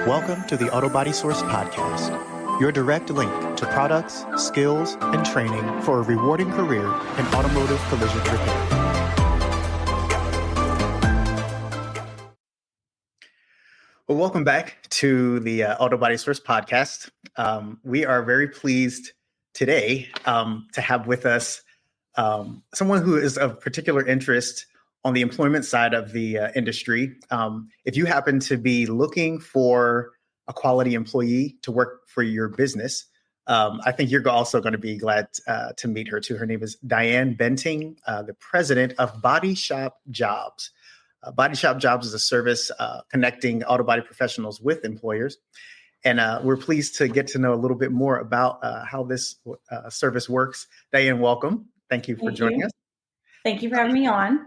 Welcome to the Auto Body Source Podcast, your direct link to products, skills, and training for a rewarding career in automotive collision repair. Well, welcome back to the Auto Body Source Podcast. We are very pleased today to have with us someone who is of particular interest on the employment side of the industry. If you happen to be looking for a quality employee to work for your business, I think you're also going to be glad to meet her too. Her name is Diane Benting, the president of Body Shop Jobs. Body Shop Jobs is a service connecting auto body professionals with employers. And we're pleased to get to know a little bit more about how this service works. Diane, welcome. Thank you for joining us. Thank you for having me on.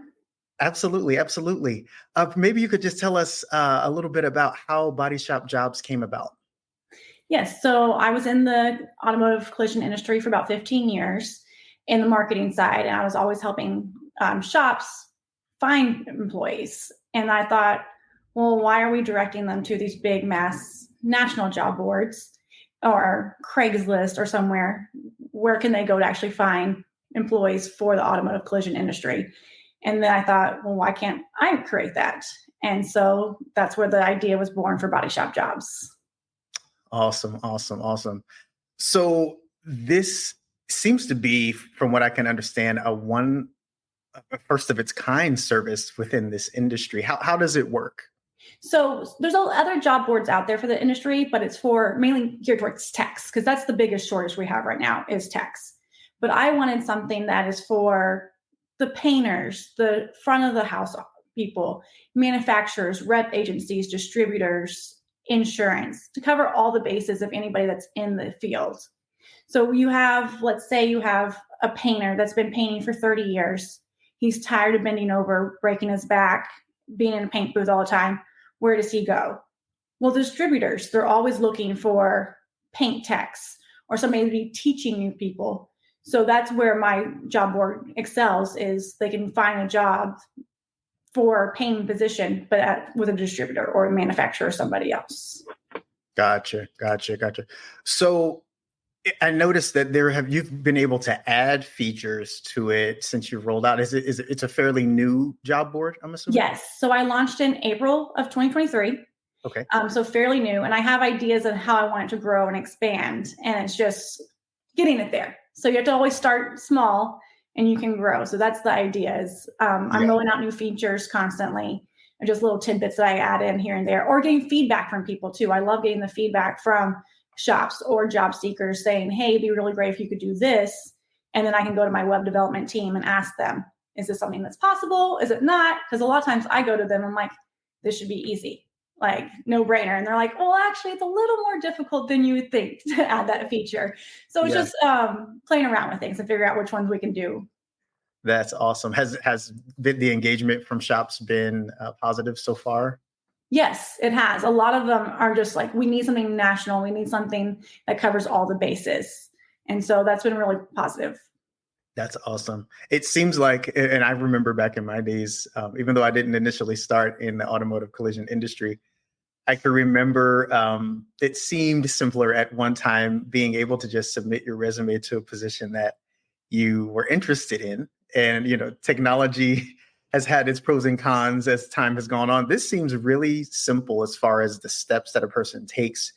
Absolutely, absolutely. Maybe you could just tell us a little bit about how Body Shop Jobs came about. Yes, so I was in the automotive collision industry for about 15 years in the marketing side, and I was always helping shops find employees. And I thought, well, why are we directing them to these big mass national job boards or Craigslist or somewhere? Where can they go to actually find employees for the automotive collision industry? And then I thought, well, why can't I create that? And so that's where the idea was born for Body Shop Jobs. Awesome, awesome, awesome. So this seems to be, from what I can understand, a first of its kind service within this industry. How does it work? So there's other job boards out there for the industry, but it's for mainly geared towards techs, because that's the biggest shortage we have right now is techs. But I wanted something that is for the painters, the front of the house people, manufacturers, rep agencies, distributors, insurance, to cover all the bases of anybody that's in the field. So let's say you have a painter that's been painting for 30 years. He's tired of bending over, breaking his back, being in a paint booth all the time. Where does he go? Well, distributors, they're always looking for paint techs or somebody to be teaching new people. So that's where my job board excels, is they can find a job for a painting position, but with a distributor or a manufacturer or somebody else. Gotcha. So I noticed that you've been able to add features to it since you've rolled out. It's a fairly new job board, I'm assuming? Yes. So I launched in April of 2023. Okay. So fairly new, and I have ideas of how I want it to grow and expand, and it's just getting it there. So you have to always start small and you can grow. So that's the idea is I'm rolling out new features constantly and just little tidbits that I add in here and there, or getting feedback from people too. I love getting the feedback from shops or job seekers saying, hey, it'd be really great if you could do this. And then I can go to my web development team and ask them, is this something that's possible? Is it not? Because a lot of times I go to them, I'm like, this should be easy. Like no brainer. And they're like, well, actually, it's a little more difficult than you would think to add that feature. So it's just playing around with things and figure out which ones we can do. That's awesome. Has the engagement from shops been positive so far? Yes, it has. A lot of them are just like, we need something national. We need something that covers all the bases. And so that's been really positive. That's awesome. It seems like, and I remember back in my days, even though I didn't initially start in the automotive collision industry, I can remember it seemed simpler at one time being able to just submit your resume to a position that you were interested in. And, technology has had its pros and cons as time has gone on. This seems really simple as far as the steps that a person takes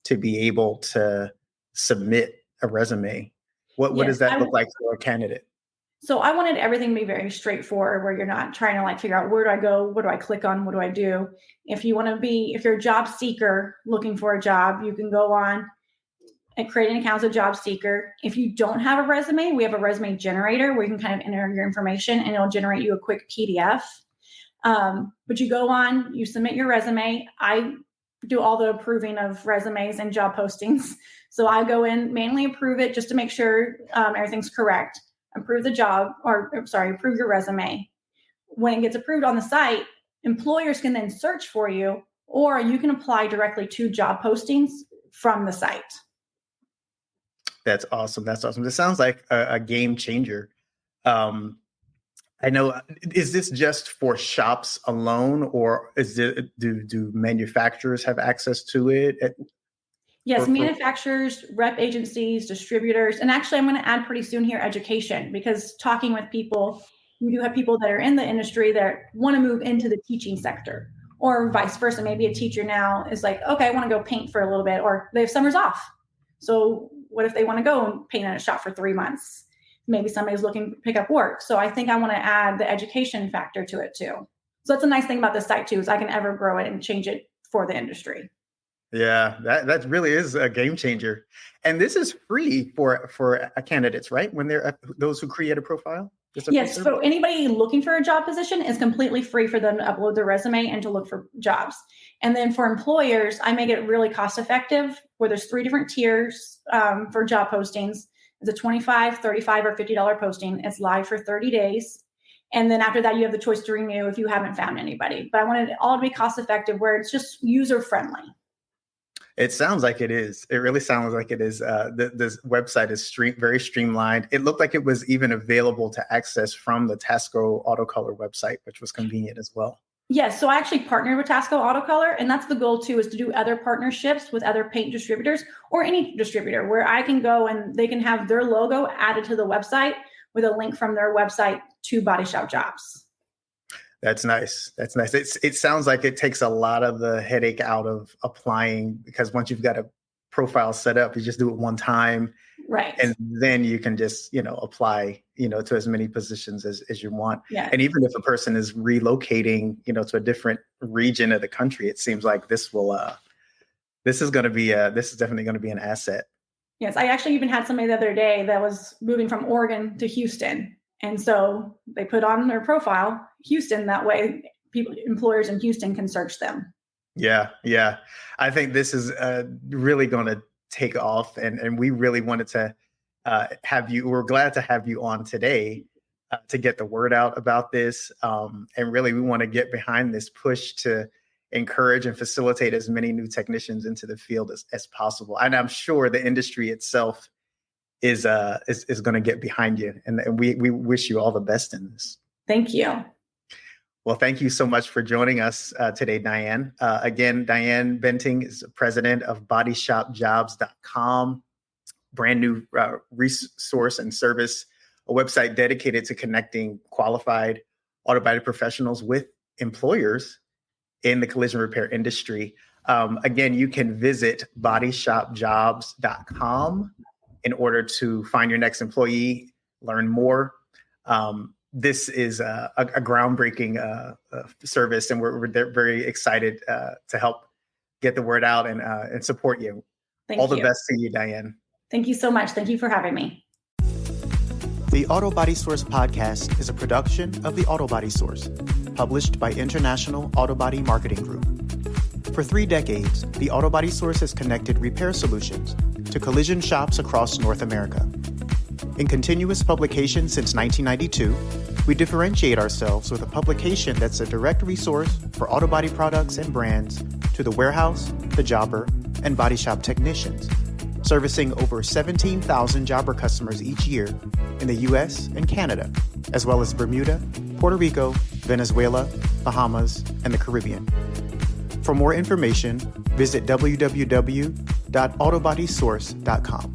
to be able to submit a resume. What does that look like for a candidate? So I wanted everything to be very straightforward, where you're not trying to figure out, where do I go? What do I click on? What do I do? If you're a job seeker looking for a job, you can go on and create an account as a job seeker. If you don't have a resume, we have a resume generator where you can kind of enter your information and it'll generate you a quick PDF. But you go on, you submit your resume. I do all the approving of resumes and job postings. So I go in, manually approve it just to make sure everything's correct. Approve your resume. When it gets approved on the site, employers can then search for you, or you can apply directly to job postings from the site. That's awesome. This sounds like a game changer. I know. Is this just for shops alone, or do manufacturers have access to it? Yes, manufacturers, rep agencies, distributors, and actually I'm going to add pretty soon here education, because talking with people, you do have people that are in the industry that want to move into the teaching sector, or vice versa. Maybe a teacher now is like, okay, I want to go paint for a little bit, or they have summers off. So what if they want to go and paint in a shop for 3 months? Maybe somebody's looking to pick up work. So I think I want to add the education factor to it too. So that's a nice thing about this site too, is I can ever grow it and change it for the industry. Yeah, that really is a game changer. And this is free for candidates, right? When they're those who create a profile? Yes, so anybody looking for a job position is completely free for them to upload their resume and to look for jobs. And then for employers, I make it really cost effective, where there's 3 different tiers for job postings. It's a $25, $35, or $50 posting. It's live for 30 days. And then after that, you have the choice to renew if you haven't found anybody. But I wanted it all to be cost effective, where it's just user friendly. It sounds like it is. It really sounds like it is. This website is very streamlined. It looked like it was even available to access from the Tasco AutoColor website, which was convenient as well. Yes, so I actually partnered with Tasco AutoColor, and that's the goal too, is to do other partnerships with other paint distributors or any distributor where I can go and they can have their logo added to the website with a link from their website to Body Shop Jobs. That's nice. That's nice. It sounds like it takes a lot of the headache out of applying, because once you've got a profile set up, you just do it one time. Right. And then you can just, apply, to as many positions as you want. Yeah. And even if a person is relocating, to a different region of the country, it seems like this is definitely going to be an asset. Yes. I actually even had somebody the other day that was moving from Oregon to Houston. And so they put on their profile Houston. That way employers in Houston can search them. Yeah. Yeah. I think this is really going to take off. And we really wanted to have you. We're glad to have you on today to get the word out about this. And really, we want to get behind this push to encourage and facilitate as many new technicians into the field as possible. And I'm sure the industry itself is going to get behind you. And we wish you all the best in this. Thank you. Well, thank you so much for joining us today, Diane. Again, Diane Benting is president of BodyShopJobs.com, brand new resource and service, a website dedicated to connecting qualified auto body professionals with employers in the collision repair industry. Again, you can visit BodyShopJobs.com in order to find your next employee, learn more. This is a groundbreaking service, and we're very excited to help get the word out and support you. All the best to you, Diane. Thank you so much. Thank you for having me. The Auto Body Source podcast is a production of the Auto Body Source, published by International Auto Body Marketing Group. For 3 decades, the Auto Body Source has connected repair solutions to collision shops across North America. In continuous publication since 1992, we differentiate ourselves with a publication that's a direct resource for auto body products and brands to the warehouse, the jobber, and body shop technicians, servicing over 17,000 jobber customers each year in the US and Canada, as well as Bermuda, Puerto Rico, Venezuela, Bahamas, and the Caribbean. For more information, visit www.autobodysource.com.